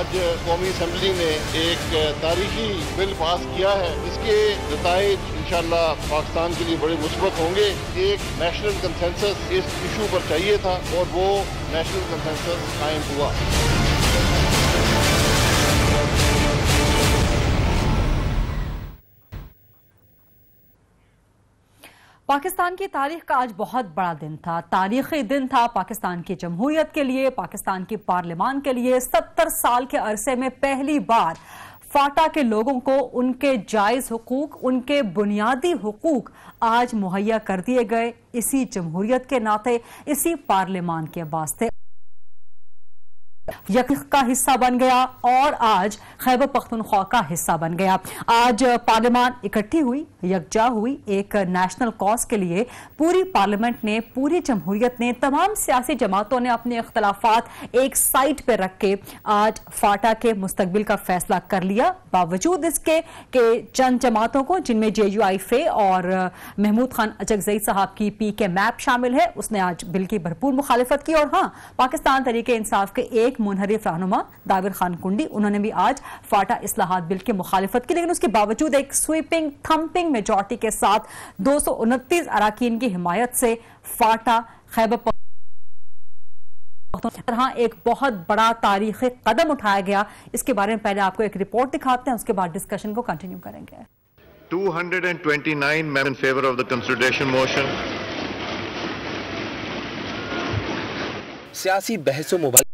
आज कौमी असम्बली ने एक तारीखी बिल पास किया है। इसके नताइज इंशाअल्लाह पाकिस्तान के लिए बड़े मुस्बत होंगे। एक नेशनल कंसेंसस इस इशू पर चाहिए था और वो नेशनल कंसेंसस कायम हुआ। पाकिस्तान की तारीख का आज बहुत बड़ा दिन था, तारीखी दिन था पाकिस्तान की जमहूरियत के लिए, पाकिस्तान की पार्लियामान के लिए। 70 साल के अरसे में पहली बार फाटा के लोगों को उनके जायज हुकूक, उनके बुनियादी हुकूक आज मुहैया कर दिए गए। इसी जमहूरियत के नाते, इसी पार्लियामान के वास्ते यकीक का हिस्सा बन गया और आज खैबर पख्तूनख्वा का हिस्सा बन गया। आज पार्लियामान इकट्ठी हुई, यकजा हुई एक नेशनल कॉज के लिए। पूरी पार्लियामेंट ने, पूरी जमहूरियत ने, तमाम सियासी जमातों ने अपने इख्तलाफात एक साइड पे रख के आज फाटा के मुस्तकबिल का फैसला कर लिया। बावजूद इसके कि चंद जमातों को, जिनमें JUIFA और महमूद खान अचकजई साहब की PK मैप शामिल है, उसने आज बिल की भरपूर मुखालिफत की। और हाँ, पाकिस्तान तहरीके इंसाफ के एक मुनहरिफ रहनुमा दाविर खान कुंडी, उन्होंने भी आज फाटा इस्लाहात बिल की मुखालिफत की, लेकिन उसके बावजूद एक स्वीपिंग थंपिंग मेजॉरिटी के साथ 229 अराकीन की हिमायत से फाटा खैबर पख्तूनख्वा एक बहुत बड़ा तारीखी कदम उठाया गया। इसके बारे में पहले आपको एक रिपोर्ट दिखाते हैं, उसके बाद डिस्कशन को कंटिन्यू करेंगे। 229 men in favor of the consideration motion. सियासी बहसों मुबाहिले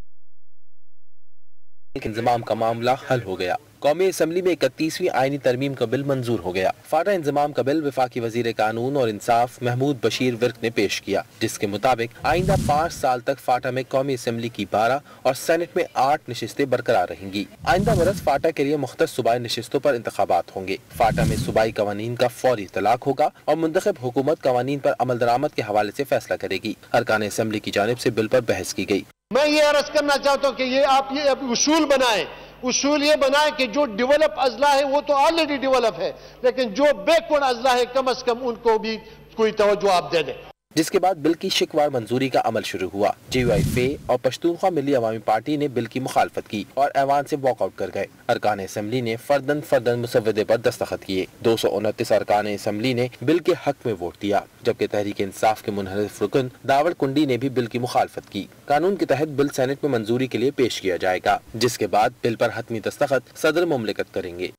के इंतजाम का मामला हल हो गया। कौमी असम्बली में 31वीं आईनी तरमीम का बिल मंजूर हो गया। फाटा इंतजाम का बिल वफाकी वजीर कानून और इंसाफ महमूद बशीर विर्क ने पेश किया, जिसके मुताबिक आइंदा 5 साल तक फाटा में कौमी असम्बली की 12 और सेनेट में 8 नशिस्तें बरकरार रहेंगी। आइंदा बरस फाटा के लिए मुख्तस सूबाई नशिस्तों पर इंतखाबात होंगे। फाटा में सूबाई कवानीन का फौरी तलाक होगा और मुंतखब हुकूमत कवानीन पर अमल दरामद के हवाले से फैसला करेगी। अरकान असम्बली की जानिब से बिल पर बहस की गई। मैं ये अर्ज करना चाहता हूँ कि ये आप ये उसूल बनाए, उसूल ये बनाए कि जो डेवलप अजला है वो तो ऑलरेडी डेवलप है, लेकिन जो बैकवर्ड अजला है कम अज कम उनको भी कोई तवज्जो आप दे दें। जिसके बाद बिल की शिकवार मंजूरी का अमल शुरू हुआ। JUIFA और पश्तूनख्वा मिली अवामी पार्टी ने बिल की मुखालफत की और ऐवान से वॉकआउट कर गए। अरकान असम्बली ने फर्दन मुसव्वदे पर दस्तखत किए। 229 अरकान असम्बली ने बिल के हक में वोट दिया, जबकि तहरीक इंसाफ के मुनहरिफ रुकन दावड़ कुंडी ने भी बिल की मुखालफत की। कानून के तहत बिल सेनेट में मंजूरी के लिए पेश किया जाएगा, जिसके बाद बिल पर हतमी दस्तखत सदर मुमलिकत करेंगे।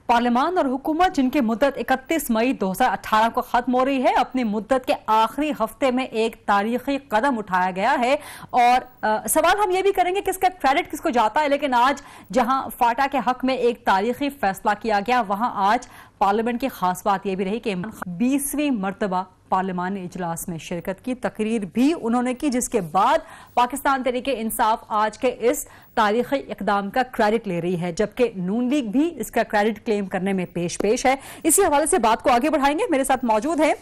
पार्लियामान और हुकूमत, जिनकी मुद्दत 31 मई 2018 को खत्म हो रही है, अपनी मुद्दत के आखिरी हफ्ते में एक तारीखी कदम उठाया गया है। और सवाल हम ये भी करेंगे कि इसका क्रेडिट किसको जाता है, लेकिन आज जहां फाटा के हक में एक तारीखी फैसला किया गया, वहां आज पार्लियामेंट की खास बात यह भी रही कि 20वीं मरतबा पार्लियामानी इजलास में शिरकत की, तकरीर भी उन्होंने की, जिसके बाद पाकिस्तान तहरीके इंसाफ आज के इस तारीखी इकदाम का क्रेडिट ले रही है, जबकि नून लीग भी इसका क्रेडिट क्लेम करने में पेश है। इसी हवाले से बात को आगे बढ़ाएंगे। मेरे साथ मौजूद है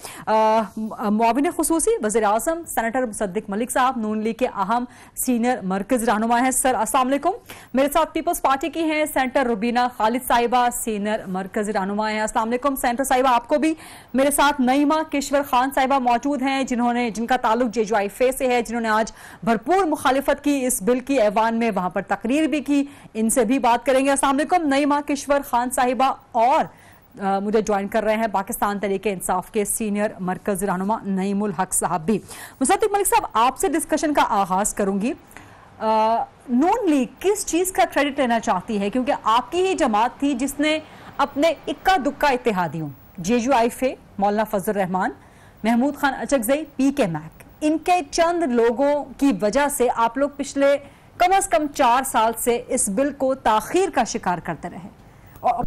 मुआविन खुसूसी वज़ीर आज़म सेनेटर मुसद्दिक मलिक साहब, नून लीग के अहम सीनियर मरकज़ी रहनुमा हैं। सर अस्सलाम वालेकुम। मेरे साथ पीपल्स पार्टी की हैं सेनेटर रुबीना खालिद साहिबा, सीनियर मरकज़ी रहनुमा हैं। अस्सलाम वालेकुम सेनेटर साहिबा आपको भी। मेरे साथ नईमा किश्वर खान साहिबा मौजूद हैं, जिनका ताल्लुक JUIFA से है, जिन्होंने आज भरपूर मुखालिफत की इस बिल की ऐवान में, वहां पर तकरीर भी की। इनसे भी बात करेंगे। अस्सलाम वालेकुम नईमा किश्वर खान साहिबा। और मुझे ज्वाइन कर रहे हैं पाकिस्तान तहरीके इंसाफ के सीनियर मरकज़ी रहनुमा नईमुल हक साहब भी। मुसद्दिक मलिक साहब, आपसे डिस्कशन का आगाज करूंगी। नून लीग किस चीज का क्रेडिट लेना चाहती है, क्योंकि आपकी ही जमात थी जिसने अपने इक्का दुक्का इत्तेहादियों JUIFA, मौलाना फजल रहमान, महमूद खान अचकजई, PK मैक, इनके चंद लोगों की वजह से आप लोग पिछले कम से कम 4 साल से इस बिल को ताखीर का शिकार करते रहे। और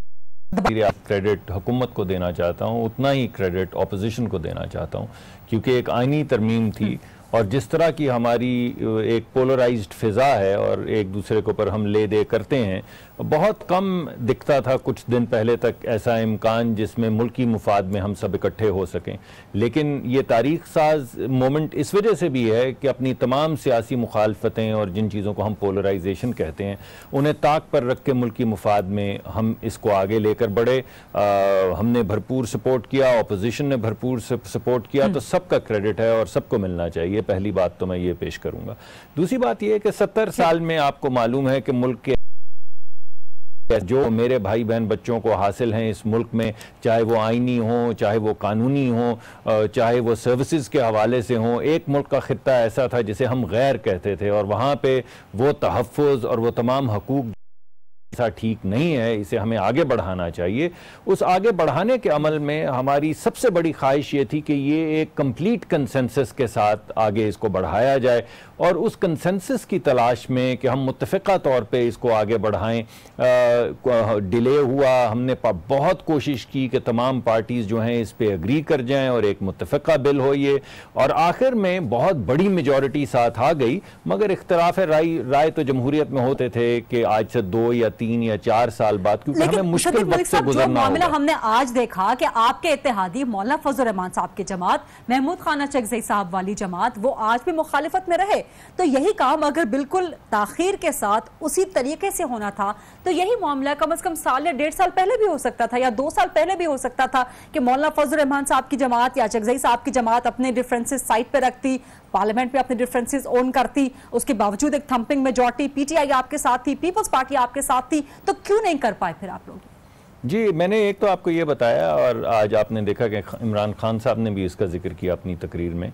क्रेडिट हुकूमत को देना चाहता हूँ, उतना ही क्रेडिट ऑपोजिशन को देना चाहता हूँ, क्योंकि एक आईनी तरमीम थी और जिस तरह की हमारी एक पोलराइज्ड फिज़ा है और एक दूसरे के ऊपर हम ले दे करते हैं, बहुत कम दिखता था कुछ दिन पहले तक ऐसा इम्कान जिसमें मुल्की मुफाद में हम सब इकट्ठे हो सकें, लेकिन ये तारीख साज मोमेंट इस वजह से भी है कि अपनी तमाम सियासी मुखालफतें और जिन चीज़ों को हम पोलराइजेशन कहते हैं उन्हें ताक पर रख के मुल्की मुफाद में हम इसको आगे लेकर बढ़े। हमने भरपूर सपोर्ट किया, अपोजिशन ने भरपूर सपोर्ट किया, तो सबका क्रेडिट है और सबको मिलना चाहिए। पहली बात तो मैं ये पेश करूँगा। दूसरी बात यह है कि 70 साल में आपको मालूम है कि मुल्क के जो मेरे भाई बहन बच्चों को हासिल हैं इस मुल्क में, चाहे वो आईनी हो, चाहे वो कानूनी हो, चाहे वो सर्विसेज के हवाले से हों, एक मुल्क का खित्ता ऐसा था जिसे हम गैर कहते थे और वहाँ पे वो तहफ़्फ़ुज़ और वो तमाम हकूक़ ऐसा ठीक नहीं है, इसे हमें आगे बढ़ाना चाहिए। उस आगे बढ़ाने के अमल में हमारी सबसे बड़ी ख्वाहिश ये थी कि ये एक कंप्लीट कंसेंसस के साथ आगे इसको बढ़ाया जाए और उस कंसेंसस की तलाश में कि हम मुत्तफ़िक़ा तौर पे इसको आगे बढ़ाएं। डिले हुआ, हमने बहुत कोशिश की कि तमाम पार्टीज़ जो हैं इस पे एग्री कर जाएं और एक मुत्तफ़िक़ा बिल हो ये, और आखिर में बहुत बड़ी मेजॉरिटी साथ आ गई। मगर इख्तिलाफ़ राय तो जमहूरियत में होते थे कि आज से 2 या 3 या 4 साल बाद, क्योंकि हमें मुश्किल वक्त से गुजरना होगा। हमने आज देखा कि आपके इत्तेहादी मौलाना फजल रहमान साहब की जमात, महमूद खान अचकज़ई साहब वाली जमात, वो आज भी मुखालिफत में रहे। तो यही काम अगर बिल्कुल ताखीर के साथ उसी तरीके से होना था तो यही मामला कम से कम साल या 1.5 साल पहले भी हो सकता था या 2 साल पहले भी हो सकता था कि मौलाना फजल रहमान साहब की जमात या अचकज़ई साहब की जमात अपने डिफरेंसेस साइड पे रखती, पार्लियामेंट में अपने डिफरेंसेस ओन करती, उसके बावजूद एक थंपिंग मेजॉरिटी पीटीआई आपके साथ थी, पीपल्स पार्टी आपके साथ थी, तो क्यों नहीं कर पाए फिर आप लोग? जी, मैंने एक तो आपको ये बताया और आज आपने देखा कि इमरान खान साहब ने भी इसका जिक्र किया अपनी तकरीर में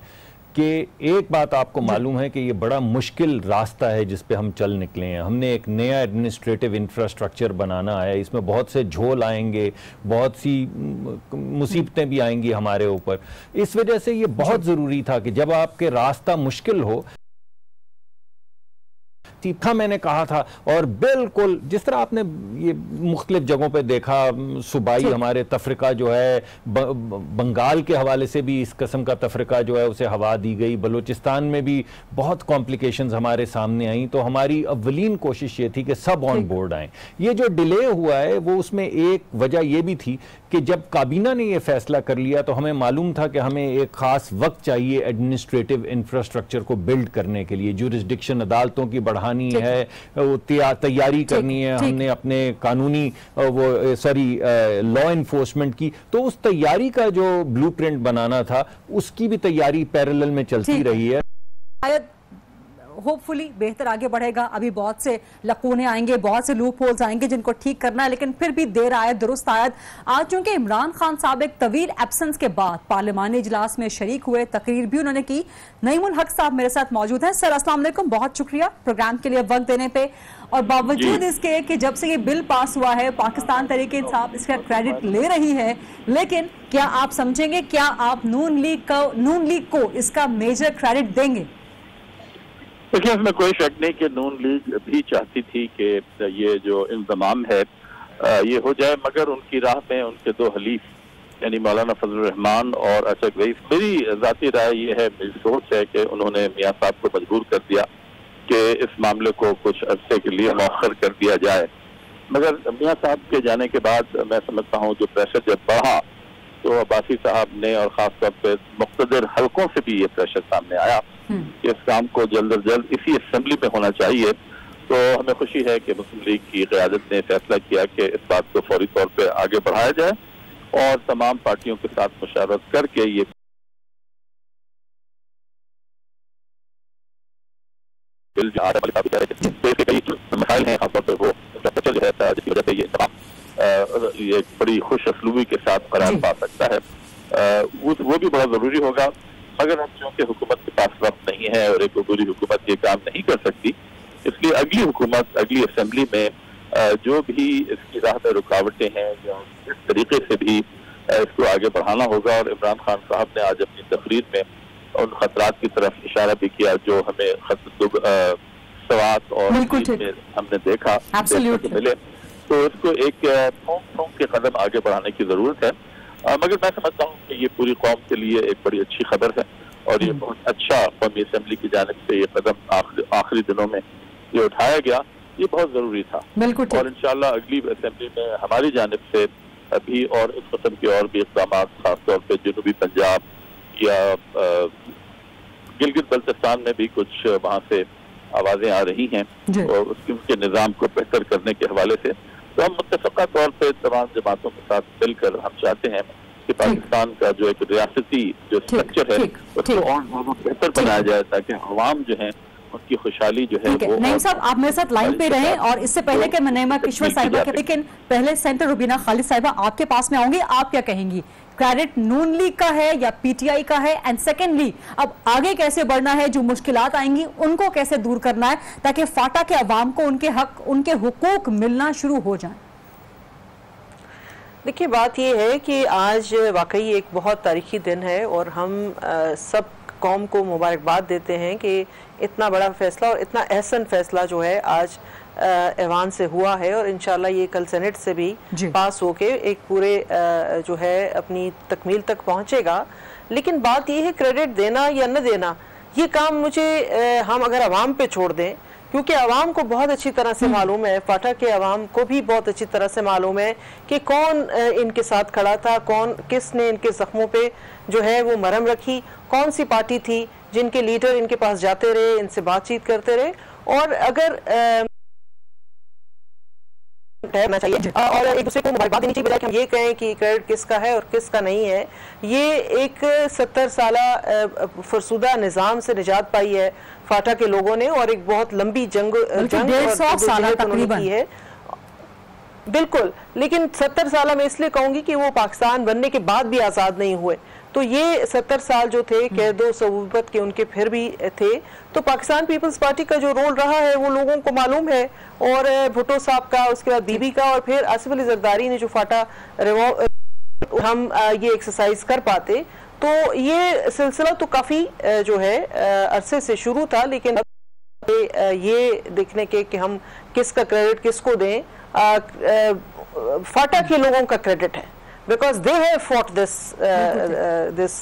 कि एक बात आपको मालूम है कि ये बड़ा मुश्किल रास्ता है जिस पे हम चल निकले हैं। हमने एक नया एडमिनिस्ट्रेटिव इंफ्रास्ट्रक्चर बनाना है, इसमें बहुत से झोल आएंगे, बहुत सी मुसीबतें भी आएंगी हमारे ऊपर। इस वजह से ये बहुत ज़रूरी था कि जब आपके रास्ता मुश्किल हो, तीखा मैंने कहा था, और बिल्कुल जिस तरह आपने ये मुख्तलिफ जगहों पे देखा, सूबाई हमारे तफरीका जो है, बंगाल के हवाले से भी इस किस्म का तफरीका जो है उसे हवा दी गई, बलूचिस्तान में भी बहुत कॉम्प्लिकेशंस हमारे सामने आई। तो हमारी अव्वलीन कोशिश ये थी कि सब ऑन बोर्ड आएँ। ये जो डिले हुआ है वो उसमें एक वजह ये भी थी कि जब काबीना ने ये फैसला कर लिया तो हमें मालूम था कि हमें एक ख़ास वक्त चाहिए एडमिनिस्ट्रेटिव इंफ्रास्ट्रक्चर को बिल्ड करने के लिए, जुरिस्डिक्शन अदालतों की बढ़ानी है, वो तैयारी करनी है, हमने अपने कानूनी लॉ इन्फोर्समेंट की, तो उस तैयारी का जो ब्लूप्रिंट बनाना था उसकी भी तैयारी पैरेलल में चलती रही है। होपफुली बेहतर आगे बढ़ेगा। अभी बहुत से लकूने आएंगे, बहुत से लूप होल्स आएंगे जिनको ठीक करना है, लेकिन फिर भी देर आयत दुरुस्त आयत। आज चूंकि इमरान खान साहब एक तवील एब्सेंस के बाद पार्लिमानी इजलास में शरीक हुए, तकरीर भी उन्होंने की। नईमुल हक साहब मेरे साथ मौजूद हैं। सर अस्सलाम वालेकुम, बहुत शुक्रिया प्रोग्राम के लिए वक्त देने पे। और बावजूद इसके कि जब से ये बिल पास हुआ है पाकिस्तान तहरीक इंसाफ इसका क्रेडिट ले रही है, लेकिन क्या आप समझेंगे, क्या आप नून लीग को इसका मेजर क्रेडिट देंगे? देखिए, इसमें कोई शक नहीं कि नून लीग भी चाहती थी कि ये जो इंतजाम है ये हो जाए, मगर उनकी राह में उनके 2 हलीफ यानी मौलाना फजल रहमान और अचकज़ई, मेरी ज़ाती राय ये है, मेरी सोच है कि उन्होंने मियाँ साहब को मजबूर कर दिया कि इस मामले को कुछ अरसे के लिए मौखर कर दिया जाए। मगर मियाँ साहब के जाने के बाद मैं समझता हूँ जो प्रेशर जब बढ़ा तो अब्बासी साहब ने और ख़ास तौर पर मुख्तलिफ हलकों से भी ये प्रेशर सामने आया कि इस काम को जल्द अज जल्द इसी असेंबली में होना चाहिए। तो हमें खुशी है कि मुस्लिम लीग की क़यादत ने फैसला किया कि इस बात को फौरी तौर पर आगे बढ़ाया जाए और तमाम पार्टियों के साथ मुशावरत करके ये बिल मसाइल हैं, खासतौर पर वो जो है जिसकी वजह से ये तमाम ये बड़ी खुश असलूबी के साथ करार पा सकता है, वो भी बड़ा ज़रूरी होगा। मगर हम चूँकि हुकूमत के पास वक्त नहीं है और एक अबूरी हुकूमत ये काम नहीं कर सकती, इसलिए अगली हुकूमत, अगली असेंबली में जो भी इसकी राह में रुकावटें हैं या इस तरीके से भी इसको आगे बढ़ाना होगा। और इमरान खान साहब ने आज अपनी तकरीर में उन खतरात की तरफ इशारा भी किया जो हमें सवात और हमने देखा मिले, तो इसको एक थोक के कदम आगे बढ़ाने की जरूरत है। मगर मैं समझता हूँ कि ये पूरी कौम के लिए एक बड़ी अच्छी खबर है और ये बहुत अच्छा कौमी असेंबली की जानिब से ये कदम आखिरी दिनों में ये उठाया गया। ये बहुत जरूरी था। बिल्कुल। और इंशाल्लाह अगली असेंबली में हमारी जानिब से अभी और इस किस्म के और भी इक़दाम, खासतौर पर जनूबी पंजाब या गिलगित बल्तिस्तान में भी कुछ वहाँ से आवाजें आ रही हैं और उसके निज़ाम को बेहतर करने के हवाले से, तो हम मुत्तफ़क़ा तौर पर तमाम जमातों के साथ मिलकर हम चाहते हैं कि पाकिस्तान का जो एक रियासती जो स्ट्रक्चर है उसको और बेहतर बनाया जाए ताकि अवाम जो है उनकी खुशहाली जो है वो। नईम साहब, आप मेरे साथ लाइन पे रहें और इससे पहले कि मैं नईमा किश्वर साहिबा के, लेकिन पहले सेंटर रुबीना खालिद साहिबा आपके पास में आऊंगी, आप क्या कहेंगी? क्रेडिट नून लीग का है या पीटीआई का है? एंड सेकेंडली, अब आगे कैसे बढ़ना है? जो मुश्किलात आएंगी उनको कैसे दूर करना है ताकि फाटा के अवाम को उनके हक, उनके हुकूक मिलना शुरू हो जाए? देखिए, बात यह है कि आज वाकई एक बहुत तारीखी दिन है और हम सब कौम को मुबारकबाद देते हैं कि इतना बड़ा फैसला और इतना अहसन फैसला जो है आज ऐवान से हुआ है और इंशाल्लाह ये कल सेनेट से भी पास होके एक पूरे जो है अपनी तकमील तक पहुंचेगा। लेकिन बात ये है क्रेडिट देना या न देना, ये काम मुझे हम अगर अवाम पे छोड़ दें, क्योंकि अवाम को बहुत अच्छी तरह से मालूम है, फाटा के अवाम को भी बहुत अच्छी तरह से मालूम है कि कौन इनके साथ खड़ा था, कौन किसने इनके जख्मों पे जो है वो मरहम रखी, कौन सी पार्टी थी जिनके लीडर इनके पास जाते रहे, इनसे बातचीत करते रहे। और अगर ठहरना चाहिए और एक दूसरे को मुबारकबाद देनी चाहिए बजाय कि हम ये कहें कि क्रेडिट किसका है और किसका नहीं है। ये एक 70 साला फरसुदा निज़ाम से निजात पाई है फाटा के लोगों ने और एक बहुत लंबी जंग की है। बिल्कुल, लेकिन 70 साल में इसलिए कहूंगी कि वो पाकिस्तान बनने के बाद भी आज़ाद नहीं हुए, तो ये 70 साल जो थे कैदो सऊबत के उनके फिर भी थे। तो पाकिस्तान पीपल्स पार्टी का जो रोल रहा है वो लोगों को मालूम है और भुट्टो साहब का, उसके बाद बीबी का और फिर आसिफ अली जरदारी ने जो फाटा हम ये एक्सरसाइज कर पाते, तो ये सिलसिला तो काफ़ी जो है अरसे से शुरू था। लेकिन ये देखने के कि हम किसका क्रेडिट किसको दें, फाटा के लोगों का क्रेडिट है because they have fought this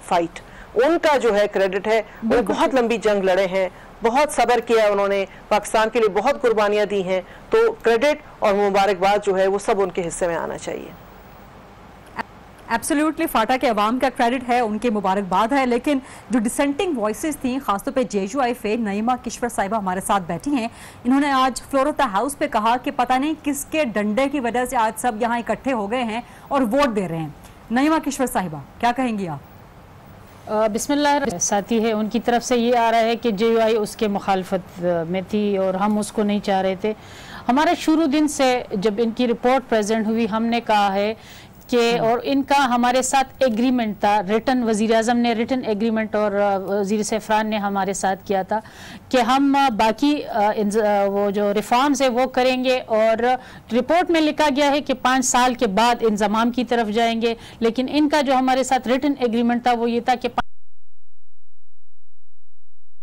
fight. उनका जो है क्रेडिट है, वो बहुत लंबी जंग लड़े हैं, बहुत सब्र किया उन्होंने, पाकिस्तान के लिए बहुत कुर्बानियां दी हैं, तो क्रेडिट और मुबारकबाद जो है वो सब उनके हिस्से में आना चाहिए। एब्सोल्युटली, फाटा के अवाम का क्रेडिट है, उनकी मुबारकबाद है। लेकिन जो डिसेंटिंग वॉइसेस थी, खासतौर पे जेयूआई पे नईमा किश्वर साहिबा हमारे साथ बैठी हैं, इन्होंने आज फ्लोर ऑफ द हाउस पे कहा कि पता नहीं किसके डंडे की वजह से आज सब यहाँ इकट्ठे हो गए हैं और वोट दे रहे हैं। नईमा किश्वर साहिबा, क्या कहेंगी आप? बिस्मिल्लाह, साथी है उनकी तरफ से ये आ रहा है कि जेयूआई उसके मुखालफत में थी और हम उसको नहीं चाह रहे थे। हमारे शुरू दिन से जब इनकी रिपोर्ट प्रेजेंट हुई, हमने कहा है कि और इनका हमारे साथ एग्रीमेंट था, रिटन, वज़ीर आज़म ने रिटन एग्रीमेंट और वज़ीर सफ़रान ने हमारे साथ किया था कि हम बाकी वो जो रिफॉर्म्स है वो करेंगे और रिपोर्ट में लिखा गया है कि 5 साल के बाद इंज़माम की तरफ जाएंगे। लेकिन इनका जो हमारे साथ रिटन एग्रीमेंट था वो ये था कि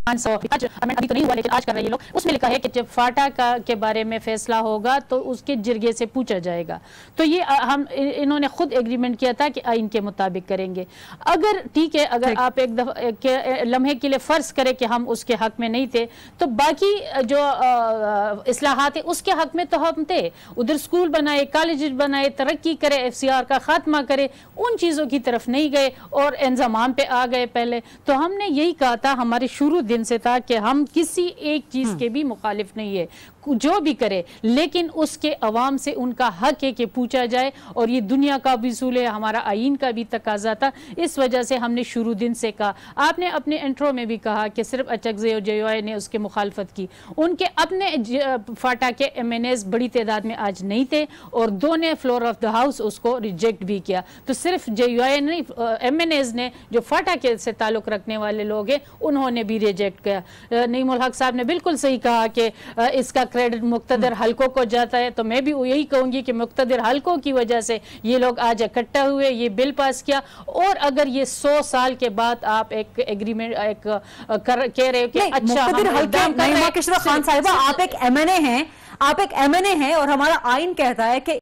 अभी तो नहीं हुआ लेकिन आज कर रहे हैं लोग, उसमें लिखा है कि जब फाटा का के बारे में फैसला होगा तो उसके जिरगे से पूछा जाएगा। तो ये हम इन्होंने खुद एग्रीमेंट किया था कि आइन के मुताबिक करेंगे। अगर ठीक है, अगर आप एक दफा लम्हे के लिए फर्ज करें कि हम उसके हक में नहीं थे, तो बाकी जो इस्लाहात है उसके हक में तो हम थे। उधर स्कूल बनाए, कॉलेज बनाए, तरक्की करे, FCR का खात्मा करे, उन चीज़ों की तरफ नहीं गए और इंतजाम पे आ गए पहले। तो हमने यही कहा था, हमारे शुरू दिन से था कि हम किसी एक चीज के भी मुखालिफ नहीं है, जो भी करे, लेकिन उसके अवाम से उनका हक है कि पूछा जाए और ये दुनिया का भी उसूल है, हमारा आइन का भी तकाजा था। इस वजह से हमने शुरू दिन से कहा। आपने अपने इंट्रो में भी कहा कि सिर्फ अचकज़े और जेयूआई ने उसके मुखालफत की, उनके अपने फाटा के MNAs बड़ी तादाद में आज नहीं थे और 2 ने फ्लोर ऑफ द हाउस उसको रिजेक्ट भी किया। तो सिर्फ जेयूआई नहीं, MNAs ने जो फाटा के से ताल्लुक रखने वाले लोग हैं उन्होंने भी रिजेक्ट किया। नईमुल हक साहब ने बिल्कुल सही कहा कि इसका क्रेडिट मुक्तदर हलकों को जाता है, तो मैं भी यही कहूंगी कि मुक्तदर हलकों की वजह से ये लोग आज इकट्ठा हुए, ये बिल पास किया। और अगर ये 100 साल के बाद आप एक एग्रीमेंट कह रहे हो कि अच्छा खान साहिबा, आप एक MNA हैं, आप एक MNA हैं और हमारा आइन कहता है कि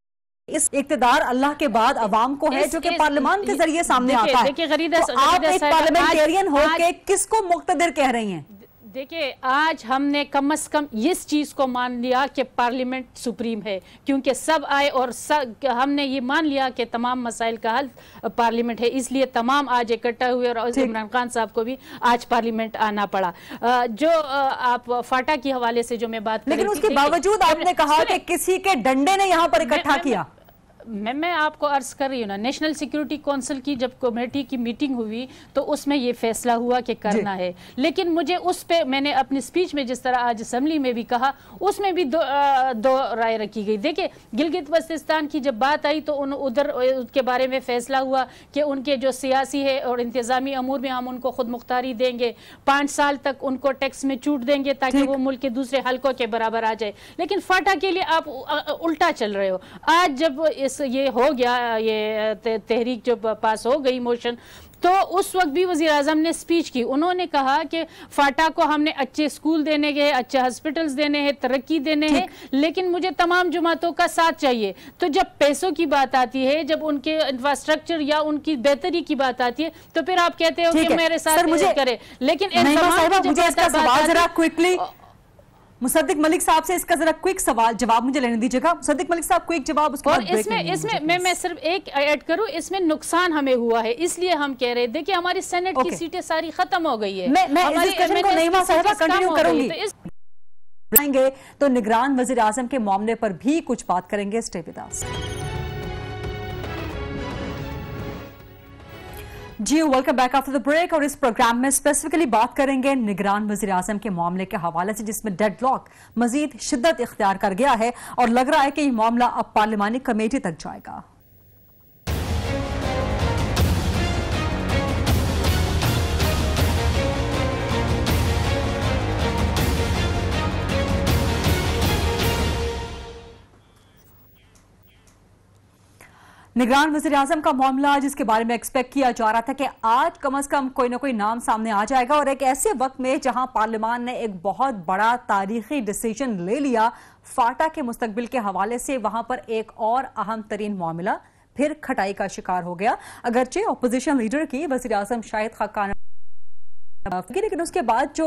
इस इक़्तिदार अल्लाह के बाद अवाम को है जो कि पार्लियामान के जरिए सामने आता है। तो आप एक पार्लियामेंटेरियन होकर किसको मुक्तदिर कह रही हैं? देखिए, आज हमने कम से कम इस चीज़ को मान लिया कि पार्लियामेंट सुप्रीम है, क्योंकि सब आए और हमने ये मान लिया कि तमाम मसाइल का हल पार्लियामेंट है, इसलिए तमाम आज इकट्ठा हुए और इमरान खान साहब को भी आज पार्लियामेंट आना पड़ा। जो आप फाटा के हवाले से जो मैं बात, लेकिन उसके बावजूद आपने कहा कि किसी के डंडे ने यहाँ पर इकट्ठा किया। मैं आपको अर्ज कर रही हूँ ना, नेशनल सिक्योरिटी काउंसिल की जब कमेटी की मीटिंग हुई तो उसमें ये फैसला हुआ कि करना है, लेकिन मुझे उस पे मैंने अपनी स्पीच में जिस तरह आज असेंबली में भी कहा, उसमें भी दो राय रखी गई। देखिए, गिलगित बल्तिस्तान की जब बात आई तो उधर उसके बारे में फैसला हुआ कि उनके जो सियासी है और इंतजामी अमूर में हम उनको खुद मुख्तारी देंगे, 5 साल तक उनको टैक्स में छूट देंगे ताकि वो मुल्क के दूसरे हल्कों के बराबर आ जाए। लेकिन फाटा के लिए आप उल्टा चल रहे हो। आज जब ये हो गया, ये तहरीक जो पास हो गई मोशन, तो उस वक्त भी वज़ीर आज़म ने स्पीच की, उन्होंने कहा कि फाटा को हमने अच्छे स्कूल देने के, अच्छे हॉस्पिटल्स देने हैं, तरक्की देने हैं, लेकिन मुझे तमाम जमातों का साथ चाहिए। तो जब पैसों की बात आती है, जब उनके इंफ्रास्ट्रक्चर या उनकी बेहतरी की बात आती है, तो फिर आप कहते हो कि मेरे साथ मुझे करे। लेकिन मुसद्दिक मलिक साहब से इसका जरा क्विक सवाल जवाब मुझे लेने दीजिएगा। मुसद्दिक मलिक साहब क्विक जवाब, उसके और इसमें मैं सिर्फ एक ऐड करूं, इसमें नुकसान हमें हुआ है, इसलिए हम कह रहे हैं। देखिए, हमारी सेनेट की सीटें सारी खत्म हो गई है। मैं इस डिस्कशन को नईमा साहिबा कंटिन्यू करूंगी, तो निगरान वजीर आजम के मामले पर भी कुछ बात करेंगे। Stay with us. जी, welcome back after the break. और इस प्रोग्राम में स्पेसिफिकली बात करेंगे निगरान वज़ीर आज़म के मामले के हवाले से, जिसमें डेडलॉक मजीद शिद्दत इख्तियार कर गया है और लग रहा है कि यह मामला अब पार्लिमानी कमेटी तक जाएगा। निगरान वज़ीर आज़म का मामला, जिसके बारे में एक्सपेक्ट किया जा रहा था कि आज कम से कम कोई ना कोई नाम सामने आ जाएगा, और एक ऐसे वक्त में जहां पार्लियामान ने एक बहुत बड़ा तारीखी डिसीजन ले लिया फाटा के मुस्तकबिल के हवाले से, वहां पर एक और अहम तरीन मामला फिर खटाई का शिकार हो गया। अगरचे अपोजिशन लीडर की वज़ीर आज़म शाहिद खाकान, लेकिन उसके बाद जो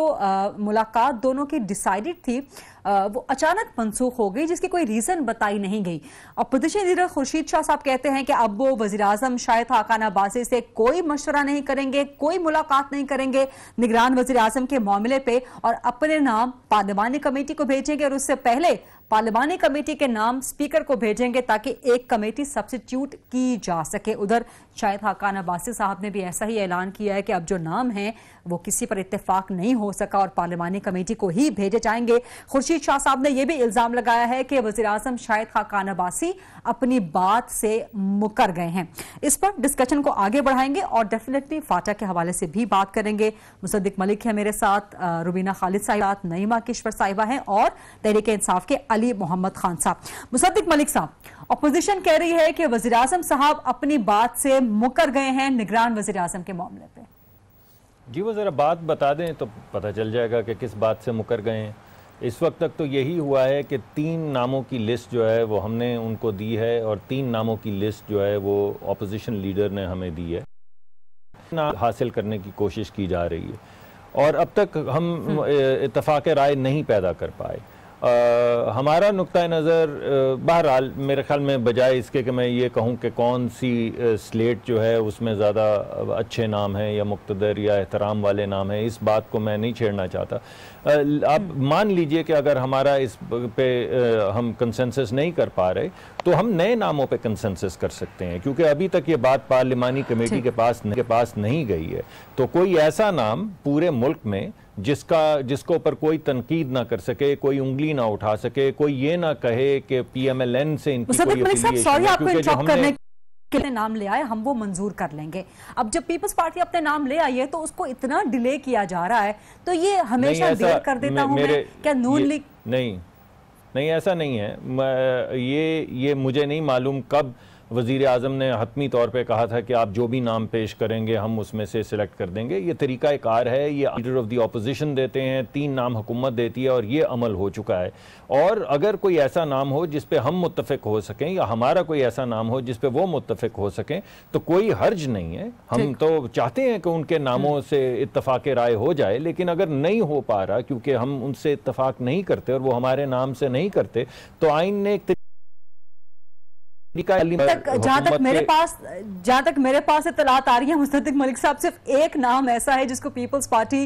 मुलाकात दोनों की डिसाइडेड थी वो अचानक मनसूख हो गई, जिसकी कोई रीजन बताई नहीं गई। अपोजिशन लीडर खुर्शीद शाह साहब कहते हैं कि अब वो वज़ीर आज़म शाहिद खाकान अब्बासी से कोई मशवरा नहीं करेंगे, कोई मुलाकात नहीं करेंगे निगरान वज़ीर आज़म के मामले पे, और अपने नाम पार्लिमानी कमेटी को भेजेंगे, और उससे पहले पार्लिमानी कमेटी के नाम स्पीकर को भेजेंगे ताकि एक कमेटी सब्स्टिट्यूट की जा सके। उधर शाहिद खाकान अब्बासी साहब ने भी ऐसा ही ऐलान किया है कि अब जो नाम है वो किसी पर इत्तेफाक नहीं हो सका और पार्लिमानी कमेटी को ही भेजे जाएंगे। खुर्शीद शाह साहब ने यह भी इल्जाम लगाया है कि वज़ीर आज़म शाहिद खाकान अब्बासी अपनी बात से मुकर गए हैं। इस पर डिस्कशन को आगे बढ़ाएंगे और डेफिनेटली फाटा के हवाले से भी बात करेंगे। मुसद्दिक मलिक है मेरे साथ, रुबीना खालिद साहिब, नईमा किश्वर साहिबा हैं, और तहरीक इंसाफ के अली मोहम्मद खान साहब। मुसद्दिक मलिक साहब, अपोजिशन कह रही है कि वज़ीर आज़म साहब अपनी बात से मुकर गए हैं निगरान वज़ीर आज़म के मामले पे। जी, वो ज़रा बात बता दें तो पता चल जाएगा कि किस बात से मुकर गए हैं। इस वक्त तक तो यही हुआ है कि 3 नामों की लिस्ट जो है वो हमने उनको दी है, और 3 नामों की लिस्ट जो है वो अपोजिशन लीडर ने हमें दी है, हासिल करने की कोशिश की जा रही है, और अब तक हम इत्तफाक राय नहीं पैदा कर पाए। हमारा नुक्ता नज़र बहरहाल मेरे ख्याल में, बजाय इसके कि मैं ये कहूँ कि कौन सी स्लेट जो है उसमें ज़्यादा अच्छे नाम हैं या मुक़्तदर या एहतराम वाले नाम हैं, इस बात को मैं नहीं छेड़ना चाहता। आप मान लीजिए कि अगर हमारा इस पे हम कंसेंसस नहीं कर पा रहे तो हम नए नामों पे कंसेंसस कर सकते हैं, क्योंकि अभी तक ये बात पार्लिमानी कमेटी के पास नहीं गई है। तो कोई ऐसा नाम पूरे मुल्क में जिसको ऊपर कोई तनकीद ना कर सके, कोई उंगली ना उठा सके, कोई ये ना कहे कि PMLN से इनकी कोई अफिलिएशन है, क्योंकि जो हमने के नाम ले आए हम वो मंजूर कर लेंगे। अब जब पीपल्स पार्टी अपने नाम ले आई है तो उसको इतना डिले किया जा रहा है, तो ये हमेशा देर कर देता हूं मैं, क्या नून लीग नहीं ऐसा नहीं है। ये मुझे नहीं मालूम कब वज़ीर आज़म ने हतमी तौर पे कहा था कि आप जो भी नाम पेश करेंगे हम उसमें से सिलेक्ट कर देंगे। ये तरीका कार है, ये लीडर ऑफ द ऑपोजिशन देते हैं, 3 नाम हुकूमत देती है और ये अमल हो चुका है। और अगर कोई ऐसा नाम हो जिस पे हम मुत्तफिक हो सकें या हमारा कोई ऐसा नाम हो जिस पे वो मुत्तफिक हो सकें तो कोई हर्ज नहीं है। हम तो चाहते हैं कि उनके नामों से इत्तफाक राय हो जाए, लेकिन अगर नहीं हो पा रहा क्योंकि हम उनसे इत्तफाक नहीं करते और वो हमारे नाम से नहीं करते तो आइन ने एक जहां तक मेरे पास इत्तलात आ रही है मुस्तदिक मलिक साहब, सिर्फ एक नाम ऐसा है जिसको पीपल्स पार्टी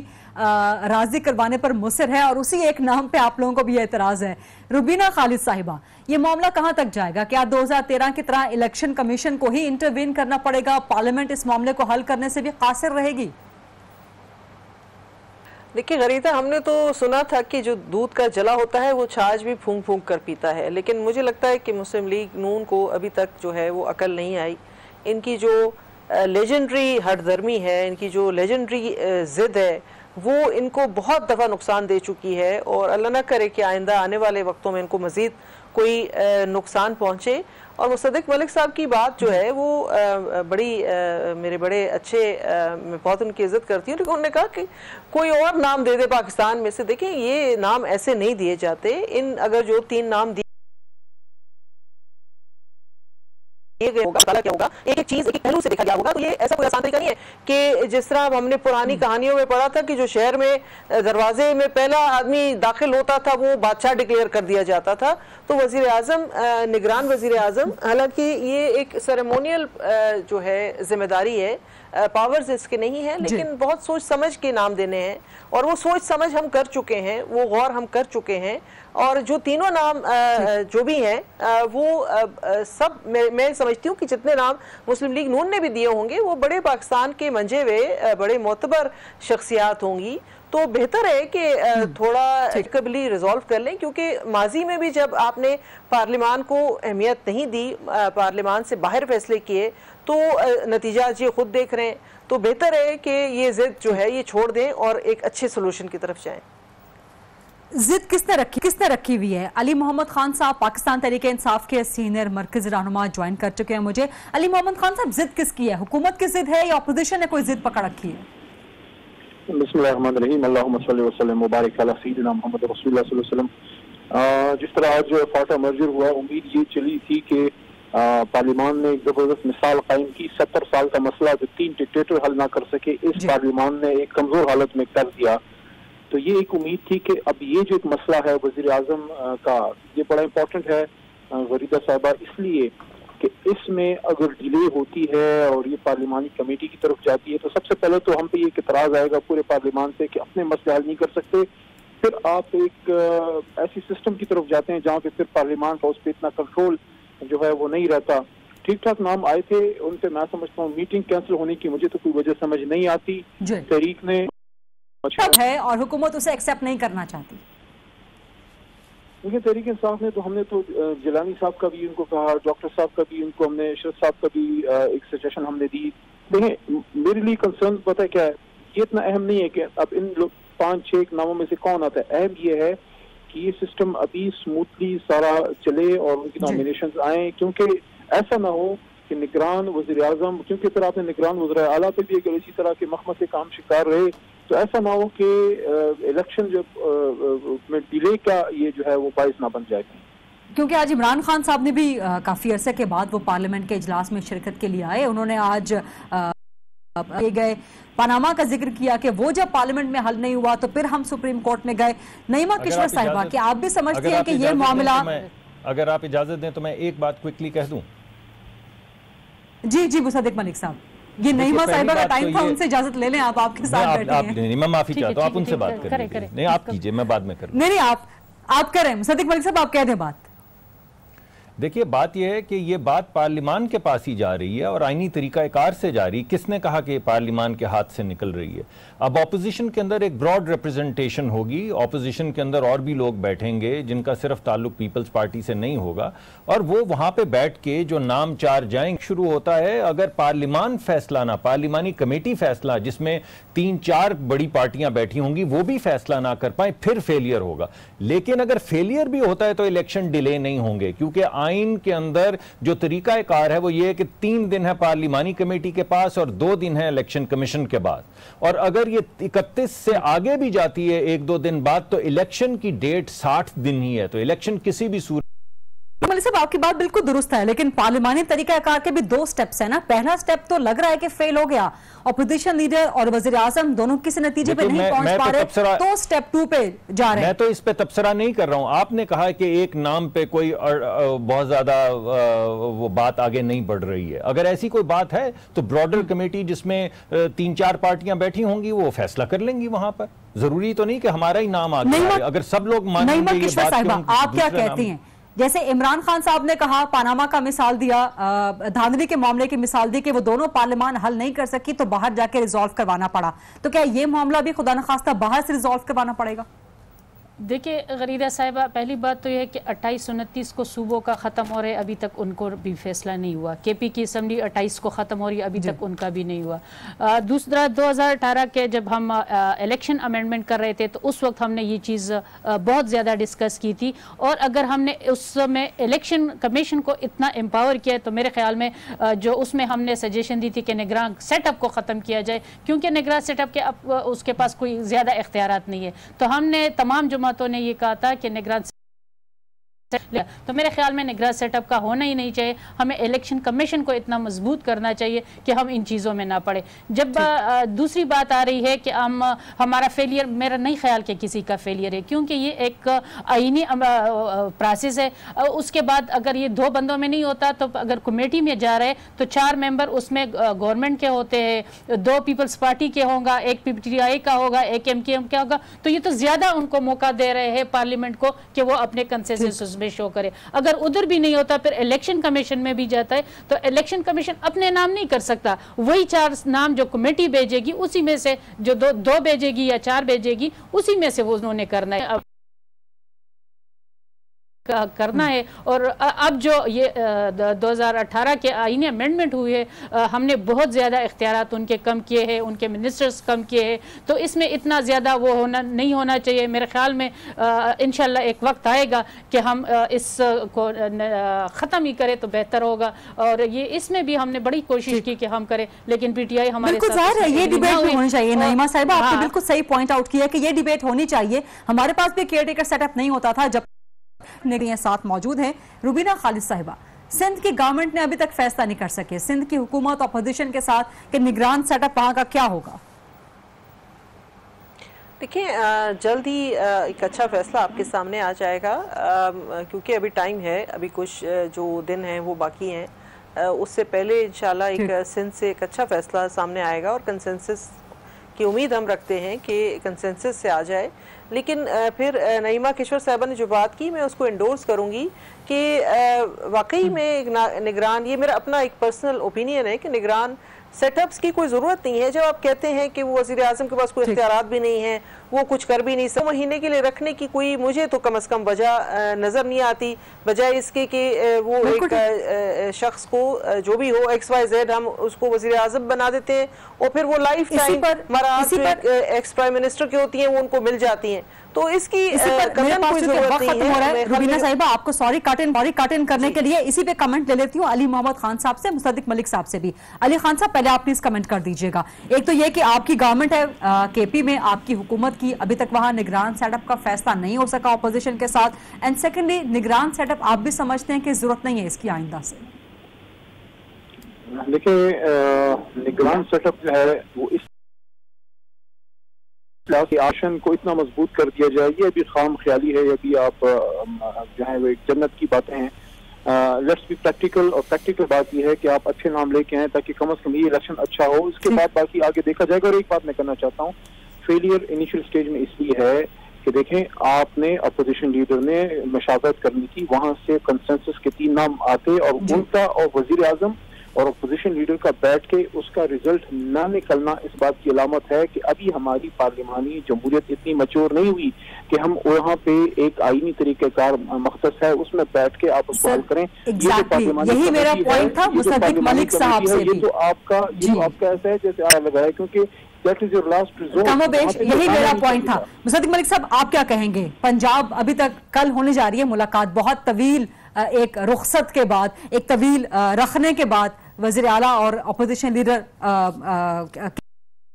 राजी करवाने पर मुसर है और उसी एक नाम पे आप लोगों को भी एतराज है, रुबीना खालिद साहिबा। ये मामला कहां तक जाएगा? क्या 2013 की तरह इलेक्शन कमीशन को ही इंटरवीन करना पड़ेगा? पार्लियामेंट इस मामले को हल करने से भी कासिर रहेगी? देखिए गरीता, हमने तो सुना था कि जो दूध का जला होता है वो छाछ भी फूंक फूंक कर पीता है, लेकिन मुझे लगता है कि मुस्लिम लीग नून को अभी तक जो है वो अकल नहीं आई। इनकी जो लेजेंडरी हरदर्मी है, इनकी जो लेजेंडरी ज़िद है, वो इनको बहुत दफ़ा नुकसान दे चुकी है और अल्लाह ना करे कि आइंदा आने वाले वक्तों में इनको मज़ीद कोई नुकसान पहुँचे। और मुस्तदिक मलिक साहब की बात जो है वो मेरे बड़े अच्छे, मैं बहुत उनकी इज्जत करती हूँ, लेकिन उन्होंने कहा कि कोई और नाम दे दे पाकिस्तान में से। देखिए ये नाम ऐसे नहीं दिए जाते। इन अगर जो 3 नाम दिए क्या होगा, एक एक चीज एक पहलू से देखा गया होगा। तो ये ऐसा कोई आसान तरीका नहीं है कि जिस तरह हमने पुरानी कहानियों में पढ़ा था कि जो शहर में दरवाजे में पहला आदमी दाखिल होता था वो बादशाह डिक्लेयर कर दिया जाता था। तो वजीर आजम, निगरान वजीर आजम, हालांकि ये एक सेरेमोनियल जो है जिम्मेदारी है, पावर्स इसके नहीं है, लेकिन बहुत सोच समझ के नाम देने हैं और वो सोच समझ हम कर चुके हैं, वो गौर हम कर चुके हैं। और जो तीनों नाम जो भी हैं वो सब मैं समझती हूँ कि जितने नाम मुस्लिम लीग नून ने भी दिए होंगे वो बड़े पाकिस्तान के मंजे हुए बड़े मोतबर शख्सियात होंगी। तो बेहतर है कि थोड़ा एमिकबली रिजॉल्व कर लें, क्योंकि माजी में भी जब आपने पार्लियामान को अहमियत नहीं दी, पार्लियामान से बाहर फैसले किए, तो नतीजा जी खुद देख रहे हैं। तो बेहतर है कि ये जिद जो है ये छोड़ दें और एक अच्छे सोल्यूशन की तरफ जाएं। जिद किसने रखी हुई है? अली मोहम्मद खान साहब पाकिस्तान तहरीक इंसाफ के सीनियर मरकजी रहनुमा ज्वाइन कर चुके हैं मुझे। अली मोहम्मद खान साहब, जिद किसकी है? हुकूमत की जिद है या अपोजिशन ने कोई जिद पकड़ रखी है? बिस्मिल्लाहिर्रहमानिर्रहीम, अल्लाहुम्मा सल्ली व सल्लिम मुबारक अला सय्यिदिना मुहम्मद रसूलुल्लाह सल्लल्लाहु अलैहि वसल्लम। जिस तरह आज फाटा मर्जर हुआ, उम्मीद ये चली थी कि पार्लियामान ने एक जबरदस्त मिसाल कायम की। 70 साल का मसला जो 3 डिक्टेटर हल ना कर सके, इस पार्लियामान ने एक कमजोर हालत में कर दिया। तो ये एक उम्मीद थी कि अब ये जो एक मसला है वजीर आजम का, ये बड़ा इंपॉर्टेंट है वरीदा साहिबा, इसलिए कि इसमें अगर डिले होती है और ये पार्लियामानी कमेटी की तरफ जाती है तो सबसे पहले तो हम पे ये इतराज आएगा पूरे पार्लियामान से कि अपने मसले हल नहीं कर सकते। फिर आप एक ऐसी सिस्टम की तरफ जाते हैं जहाँ पे फिर पार्लियामान का उस पर इतना कंट्रोल जो है वो नहीं रहता। ठीक ठाक नाम आए थे उन पे, मैं समझता हूँ मीटिंग कैंसिल होने की मुझे तो कोई वजह समझ नहीं आती। तहरीक ने है और हुकूमत उसे एक्सेप्ट नहीं करना चाहती। देखिए तहरीक इंसाफ ने तो, हमने तो जिलानी साहब का भी उनको कहा, डॉक्टर साहब का भी उनको हमने, अशरफ साहब का भी एक सजेशन हमने दी। देखें मेरे लिए कंसर्न पता है क्या है, ये इतना अहम नहीं है कि अब इन लोग 5-6 नामों में से कौन आता है। अहम ये है कि ये सिस्टम अभी स्मूथली सारा चले और उनकी नॉमिनेशन आए, क्योंकि ऐसा ना हो कि निगरान वज़ीर आज़म, क्योंकि फिर आपने निगरान वज़ीर आला पे भी अगर इसी तरह के मखमसे काम शिकार रहे तो ऐसा ना हो कि इलेक्शन जो में डिले का ये जो है वो बाइस ना बन जाए। क्योंकि आज इमरान खान साहब ने भी काफी अरसे के बाद वो पार्लियामेंट के इजलास में शिरकत के लिए आए। उन्होंने आज गए पनामा का जिक्र किया कि वो जब पार्लियामेंट में हल नहीं हुआ तो फिर हम सुप्रीम कोर्ट में गए। नईमा किश्वर साहिबा, कि आप भी समझते हैं कि ये मामला, अगर आप इजाजत दें तो मैं एक बात क्विकली कह दूं। जी मुस्तदिक मलिक साहब, ये नईमा साहिबा का टाइम था, उनसे इजाजत ले लें। आप आपके साथ बैठे हैं। नहीं, मैं माफी चाहता हूँ, आप उनसे बात करें। नहीं आप कीजिए, मैं बाद में करूँ। नहीं आप करें मुस्तदिक मलिक साहब, आप कह दें बात। देखिए बात यह है कि ये बात पार्लियामान के पास ही जा रही है और आईनी तरीकाकार से जा रही है। किसने कहा कि पार्लियामान के हाथ से निकल रही है? अब ऑपोजिशन के अंदर एक ब्रॉड रिप्रेजेंटेशन होगी, ऑपोजिशन के अंदर और भी लोग बैठेंगे जिनका सिर्फ ताल्लुक पीपल्स पार्टी से नहीं होगा, और वो वहां पे बैठ के जो नाम 4 जाएंगे, शुरू होता है अगर पार्लियामान फैसला ना, पार्लियामानी कमेटी फैसला जिसमें 3-4 बड़ी पार्टियां बैठी होंगी वो भी फैसला ना कर पाए, फिर फेलियर होगा। लेकिन अगर फेलियर भी होता है तो इलेक्शन डिले नहीं होंगे, क्योंकि आइन के अंदर जो तरीका कार है वो ये है कि 3 दिन है पार्लिमानी कमेटी के पास और 2 दिन है इलेक्शन कमीशन के पास, और अगर ये 31 से आगे भी जाती है 1-2 दिन बाद तो इलेक्शन की डेट 60 दिन ही है। तो इलेक्शन किसी भी सूरत मलिक साहब आपकी बात बिल्कुल दुरुस्त है, लेकिन पार्लिमानी तरीकाकार के भी 2 स्टेप्स है ना। पहला स्टेप तो लग रहा है कि फेल हो गया, अपोजिशन लीडर और वजीर आजम दोनों किसी नतीजे पे नहीं पहुंच पा रहे, तो स्टेप 2 पे जा रहे हैं। मैं तो इस पे तबसरा नहीं कर रहा हूं। आपने कहा कि एक नाम पे कोई बहुत ज्यादा वो बात आगे नहीं बढ़ रही है। अगर ऐसी कोई बात है तो ब्रॉडर कमेटी जिसमें 3-4 पार्टियां बैठी होंगी वो फैसला कर लेंगी वहां पर। जरूरी तो नहीं कि हमारा ही नाम आगे आए। अगर सब लोग मानेंगे ये बात, आप क्या कहती हैं? जैसे इमरान खान साहब ने कहा, पानामा का मिसाल दिया, धांधली के मामले की मिसाल दी कि वो दोनों पार्लियामान हल नहीं कर सकी तो बाहर जाके रिजॉल्व करवाना पड़ा, तो क्या ये मामला भी खुदा न खास्ता बाहर से रिजॉल्व करवाना पड़ेगा? देखिए गरीदा साहिबा, पहली बात तो यह है कि 28-29 को सूबों का ख़त्म हो रहा है, अभी तक उनको भी फैसला नहीं हुआ। केपी की असम्बली 28 को ख़त्म हो रही है, अभी तक उनका भी नहीं हुआ। दूसरा 2018 के जब हम इलेक्शन अमेंडमेंट कर रहे थे तो उस वक्त हमने ये चीज़ बहुत ज़्यादा डिस्कस की थी, और अगर हमने उस समय इलेक्शन कमीशन को इतना एम्पावर किया तो मेरे ख्याल में जो उसमें हमने सजेशन दी थी कि निगरान सेटअप को ख़त्म किया जाए, क्योंकि निगरान सेटअप के अब उसके पास कोई ज़्यादा इख्तियारात नहीं है। तो हमने तमाम जमातों ने ये कहा था कि निगरान, तो मेरे ख्याल में निगरान सेटअप का होना ही नहीं चाहिए। हमें इलेक्शन कमीशन को इतना मजबूत करना चाहिए कि हम इन चीज़ों में ना पड़े। जब दूसरी बात आ रही है कि हमारा फेलियर, मेरा नहीं ख्याल कि किसी का फेलियर है, क्योंकि ये एक आईनी प्रोसेस है। उसके बाद अगर ये 2 बंदों में नहीं होता तो अगर कमेटी में जा रहे तो 4 मेंबर उसमें गवर्नमेंट के होते हैं, 2 पीपल्स पार्टी के होगा, 1 PTI का होगा, 1 MKM का होगा, तो ये तो ज़्यादा उनको मौका दे रहे हैं पार्लियामेंट को कि वो अपने कंसेंसस शो करे। अगर उधर भी नहीं होता फिर इलेक्शन कमीशन में भी जाता है तो इलेक्शन कमीशन अपने नाम नहीं कर सकता, वही 4 नाम जो कमेटी भेजेगी उसी में से जो 2 भेजेगी या 4 भेजेगी उसी में से वो उन्होंने करना है करना है। और अब जो ये 2018 के आईनी अमेंडमेंट हुए हैं, हमने बहुत ज़्यादा इख्तियारात उनके कम किए हैं, उनके मिनिस्टर्स कम किए हैं, तो इसमें इतना ज़्यादा वो नहीं होना चाहिए। मेरे ख्याल में इंशाल्लाह एक वक्त आएगा कि हम इस को ख़त्म ही करें तो बेहतर होगा। और ये इसमें भी हमने बड़ी कोशिश की कि हम करें, लेकिन PTI हमारे साथ है। ये डिबेट होनी चाहिए। नईमा साहिबा, आपने बिल्कुल सही पॉइंट आउट किया कि ये डिबेट होनी चाहिए। हमारे पास भी केयर टेकर सेटअप नहीं होता था जब साथ मौजूद हैं रुबीना खालिद साहिबा। सिंध की गवर्नमेंट ने अभी तक फैसला नहीं कर सके, सिंध की हुकूमत अपोजिशन के साथ, कि निगरान सेटअप वहां का क्या होगा? देखिए, जल्द ही एक अच्छा फैसला आपके सामने आ जाएगा, क्योंकि अभी टाइम है, अभी कुछ जो दिन हैं वो बाकी हैं। उससे पहले इंशाल्लाह एक सिंध से एक अच्छा फैसला सामने आएगा और कंसेंसस की उम्मीद हम रखते हैं कि कंसेंसस से आ जाए। लेकिन फिर नईमा किशोर साहिबा ने जो बात की मैं उसको एंडोर्स करूंगी कि वाकई में निगरान, ये मेरा अपना एक पर्सनल ओपिनियन है कि निगरान सेटअप्स की कोई ज़रूरत नहीं है। जब आप कहते हैं कि वो वज़ीर आज़म के पास कोई इख्तियारात भी नहीं है, वो कुछ कर भी नहीं, 100 महीने के लिए रखने की कोई मुझे तो कम से कम वजह नज़र नहीं आती, बजाय इसके कि वो एक शख्स को जो भी हो XYZ हम उसको वज़ीर आज़म बना देते हैं और फिर वो life time ex prime minister की होती हैं वो उनको मिल जाती हैं। तो इसकी रुबीना साहिबा, आपको सॉरी कट इन करने के लिए इसी पे कमेंट ले लेती हूँ अली मोहम्मद खान साहब से, मुसद्दिक मलिक साहब से भी। अली खान साहब, पहले आप प्लीज कमेंट कर दीजिएगा। एक तो ये कि आपकी गवर्नमेंट है KP में, आपकी हुकूमत की, अभी तक वहां निगरान सेटअप का फैसला नहीं हो सका अपोजिशन के साथ, एंड सेकेंडली निगरान सेटअप आप भी समझते हैं कि जरूरत नहीं है इसकी आइंदा से? देखिए, निगरान सेटअप जो है वो इस आशन को इतना मजबूत कर दिया जाए, ये अभी खाम ख्याली है। अभी आप जो है वो एक जन्नत की बातें हैं। लेट्स बी प्रैक्टिकल, और प्रैक्टिकल बात यह है कि आप अच्छे नाम लेके आए ताकि कम से कम ये इलेक्शन अच्छा हो, इसके बाद बाकी आगे देखा जाएगा। और एक बात मैं करना चाहता हूँ, फेलियर इनिशियल स्टेज में इसलिए है कि देखें, आपने अपोजिशन लीडर ने मशावरत करनी थी, वहां से कंसेंसस के 3 नाम आते और उनका और वजीर आजम और अपोजिशन लीडर का बैठ के उसका रिजल्ट ना निकलना इस बात की अलामत है कि अभी हमारी पार्लिमानी जमहूरियत इतनी मैच्योर नहीं हुई कि हम वहाँ पे एक आईनी तरीकेकार मख्तस है उसमें बैठ के आप उसको हल करें। यही मेरा पॉइंट था मुसद्दिक मलिक साहब से भी। ये तो आपका ऐसा है जैसे आ लगा है, क्योंकि यही मेरा पॉइंट था। मुसद्दिक मलिक साहब, आप क्या कहेंगे? पंजाब अभी तक, कल होने जा रही है मुलाकात, बहुत तवील एक रुखसत के बाद, एक तवील रखने के बाद वज़ीर आला और अपोजिशन लीडर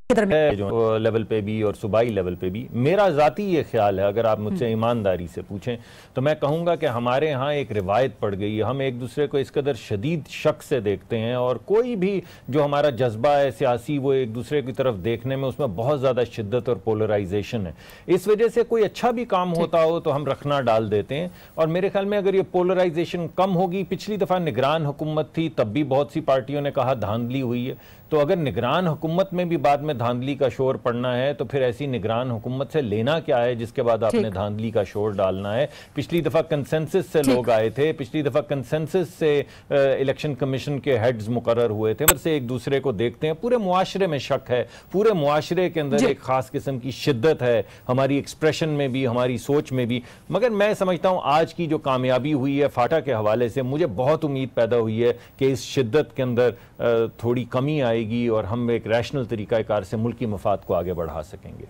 है जो लेवल पे भी और सूबाई लेवल पे भी, मेरा ज़ाती ये ख्याल है, अगर आप मुझसे ईमानदारी से पूछें तो मैं कहूँगा कि हमारे यहाँ एक रिवायत पड़ गई है, हम एक दूसरे को इस कदर शदीद शक से देखते हैं और कोई भी जो हमारा जज्बा है सियासी वो एक दूसरे की तरफ देखने में उसमें बहुत ज़्यादा शिद्दत और पोलराइजेशन है। इस वजह से कोई अच्छा भी काम होता हो तो हम रखना डाल देते हैं और मेरे ख्याल में अगर ये पोलराइजेशन कम होगी, पिछली दफ़ा निगरान हुकूमत थी तब भी बहुत सी पार्टियों ने कहा धांधली हुई है, तो अगर निगरान हुकूमत में भी बाद में धांधली का शोर पड़ना है तो फिर ऐसी निगरान हुकूमत से लेना क्या है जिसके बाद आपने धांधली का शोर डालना है। पिछली दफ़ा कंसेंसस से लोग आए थे, पिछली दफ़ा कंसेंसस से इलेक्शन कमीशन के हेड्स मुकर्रर हुए थे, से एक दूसरे को देखते हैं, पूरे मुआशरे में शक है, पूरे मुआशरे के अंदर एक खास किस्म की शिद्दत है, हमारी एक्सप्रेशन में भी, हमारी सोच में भी। मगर मैं समझता हूँ आज की जो कामयाबी हुई है फाटा के हवाले से, मुझे बहुत उम्मीद पैदा हुई है कि इस शिद्दत के अंदर थोड़ी कमी आएगी और हम एक रैशनल तरीक़ाकार से मुल्की मफाद को आगे बढ़ा सकेंगे।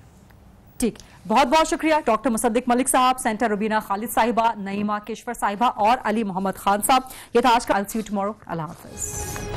ठीक, बहुत बहुत शुक्रिया डॉक्टर मुसद्दिक मलिक साहब, सेंटर रुबीना खालिद साहिबा, नईमा केशवर साहिबा और अली मोहम्मद खान साहब। ये था आज का I'll see you tomorrow। अल्लाह हाफ़िज़।